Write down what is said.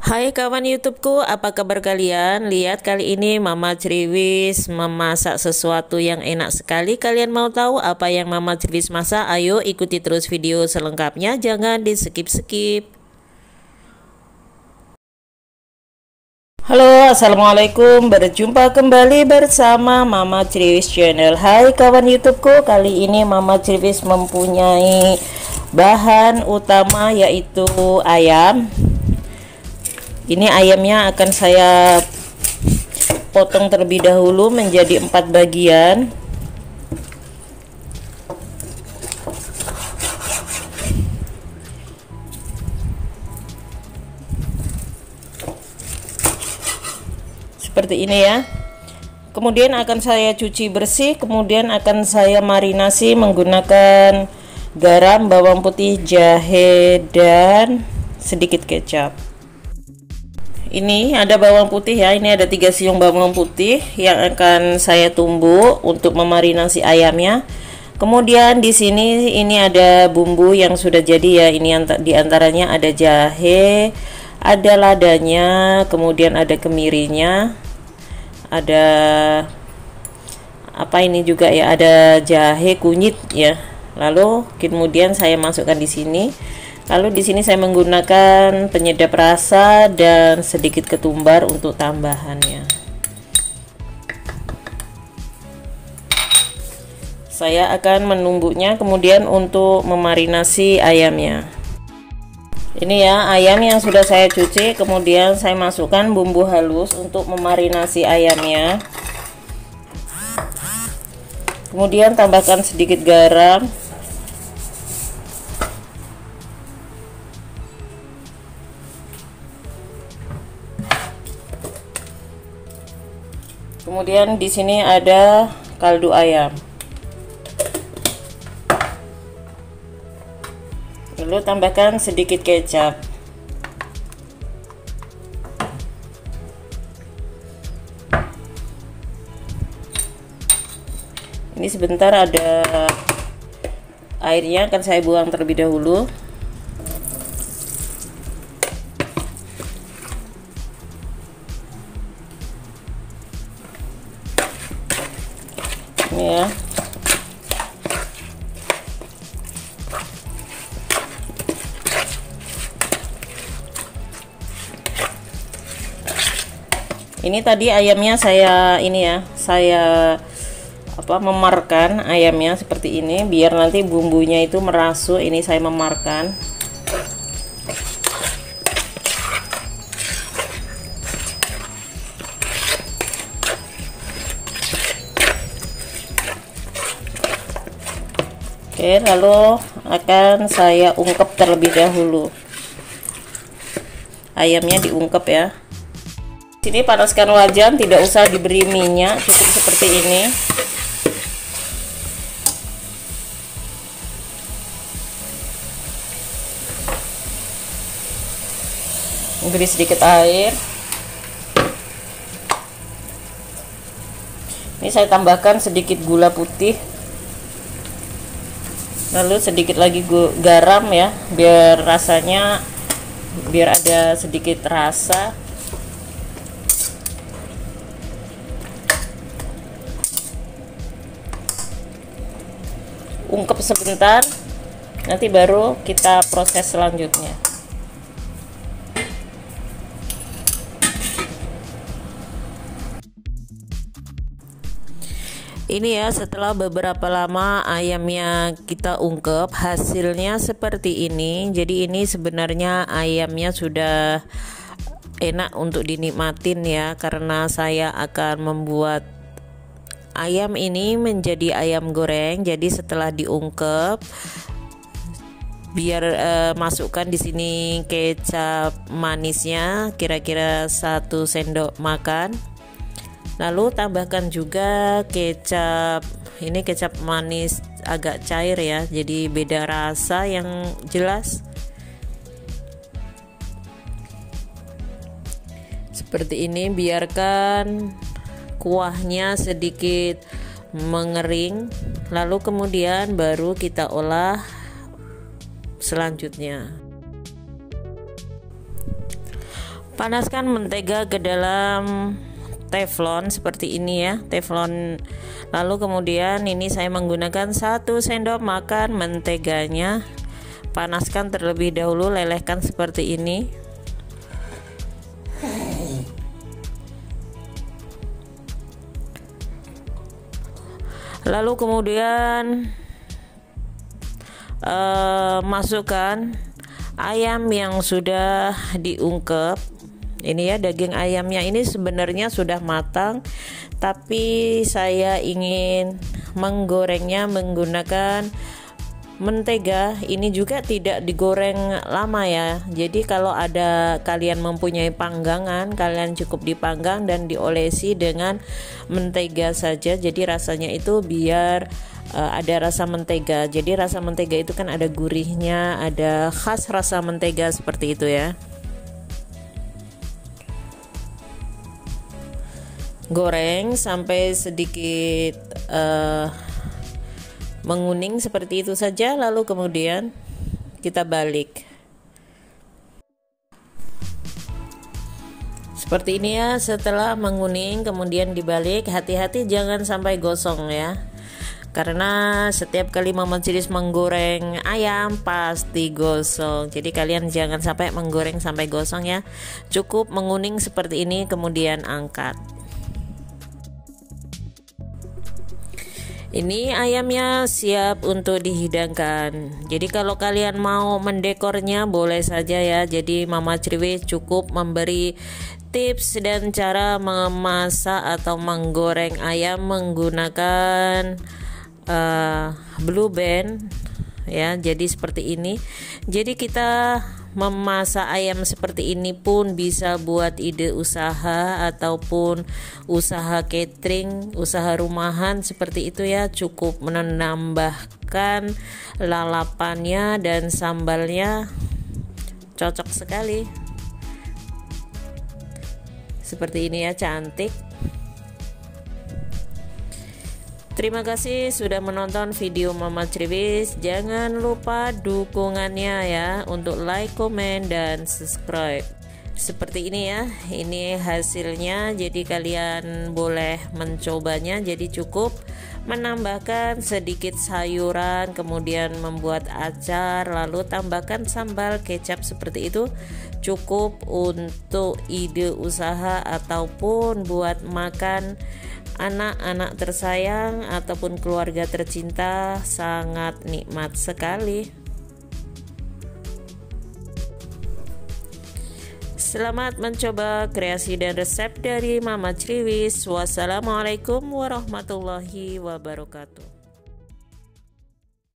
Hai kawan YouTubeku, apa kabar kalian? Lihat kali ini Mama Criwis memasak sesuatu yang enak sekali. Kalian mau tahu apa yang Mama Criwis masak? Ayo ikuti terus video selengkapnya, jangan di skip-skip. Halo, assalamualaikum. Berjumpa kembali bersama Mama Criwis Channel. Hai kawan YouTubeku, kali ini Mama Criwis mempunyai bahan utama yaitu ayam. Ini ayamnya akan saya potong terlebih dahulu menjadi 4 bagian. Seperti ini ya. Kemudian akan saya cuci bersih, kemudian akan saya marinasi menggunakan garam, bawang putih, jahe, dan sedikit kecap. Ini ada bawang putih ya, ini ada 3 siung bawang putih yang akan saya tumbuk untuk memarinasi ayamnya. Kemudian di sini ini ada bumbu yang sudah jadi ya, ini diantaranya ada jahe, ada ladanya, kemudian ada kemirinya, ada apa ini juga ya, ada jahe kunyit ya. Lalu kemudian saya masukkan di sini. Lalu di sini saya menggunakan penyedap rasa dan sedikit ketumbar untuk tambahannya. Saya akan menumbuknya kemudian untuk memarinasi ayamnya. Ini ya ayam yang sudah saya cuci, kemudian saya masukkan bumbu halus untuk memarinasi ayamnya. Kemudian tambahkan sedikit garam. Kemudian di sini ada kaldu ayam. Lalu tambahkan sedikit kecap. Ini sebentar ada airnya, akan saya buang terlebih dahulu. Ini ya. Ini tadi ayamnya saya memarkan ayamnya seperti ini biar nanti bumbunya itu merasuk. Ini saya memarkan. Oke, lalu akan saya ungkep terlebih dahulu. Ayamnya diungkep ya. Sini panaskan wajan, tidak usah diberi minyak, cukup seperti ini. Beri sedikit air. Ini saya tambahkan sedikit gula putih. Lalu sedikit lagi garam ya, biar ada sedikit rasa. Ungkep sebentar, nanti baru kita proses selanjutnya. Ini ya, setelah beberapa lama ayamnya kita ungkep, hasilnya seperti ini. Jadi ini sebenarnya ayamnya sudah enak untuk dinikmatin ya, karena saya akan membuat ayam ini menjadi ayam goreng. Jadi setelah diungkep, biar masukkan di sini kecap manisnya kira-kira 1 sendok makan. Lalu tambahkan juga kecap, ini kecap manis agak cair ya, jadi beda rasa yang jelas. Seperti ini, biarkan kuahnya sedikit mengering, lalu kemudian baru kita olah selanjutnya. Panaskan mentega ke dalam teflon seperti ini ya, teflon. Lalu kemudian ini saya menggunakan 1 sendok makan menteganya. Panaskan terlebih dahulu, lelehkan seperti ini. Lalu kemudian masukkan ayam yang sudah diungkep. Ini ya, daging ayamnya ini sebenarnya sudah matang, tapi saya ingin menggorengnya menggunakan mentega. Ini juga tidak digoreng lama ya. Jadi kalau ada kalian mempunyai panggangan, kalian cukup dipanggang dan diolesi dengan mentega saja. Jadi rasanya itu biar ada rasa mentega. Jadi rasa mentega itu kan ada gurihnya, ada khas rasa mentega seperti itu ya. Goreng sampai sedikit menguning seperti itu saja, lalu kemudian kita balik seperti ini ya. Setelah menguning kemudian dibalik, hati-hati jangan sampai gosong ya, karena setiap kali Mama Ciris menggoreng ayam pasti gosong. Jadi kalian jangan sampai menggoreng sampai gosong ya, cukup menguning seperti ini kemudian angkat. Ini ayamnya siap untuk dihidangkan. Jadi kalau kalian mau mendekornya boleh saja ya. Jadi Mama Ciris cukup memberi tips dan cara memasak atau menggoreng ayam menggunakan Blue Band ya. Jadi seperti ini. Jadi kita memasak ayam seperti ini pun bisa buat ide usaha ataupun usaha catering, usaha rumahan seperti itu ya. Cukup menambahkan lalapannya dan sambalnya, cocok sekali. Seperti ini ya, cantik. Terima kasih sudah menonton video Mama Ciris. Jangan lupa dukungannya ya untuk like, komen, dan subscribe. Seperti ini ya, ini hasilnya. Jadi kalian boleh mencobanya. Jadi cukup menambahkan sedikit sayuran, kemudian membuat acar, lalu tambahkan sambal kecap seperti itu. Cukup untuk ide usaha ataupun buat makan anak-anak tersayang ataupun keluarga tercinta, sangat nikmat sekali. Selamat mencoba kreasi dan resep dari Mama Ciris. Wassalamualaikum warahmatullahi wabarakatuh.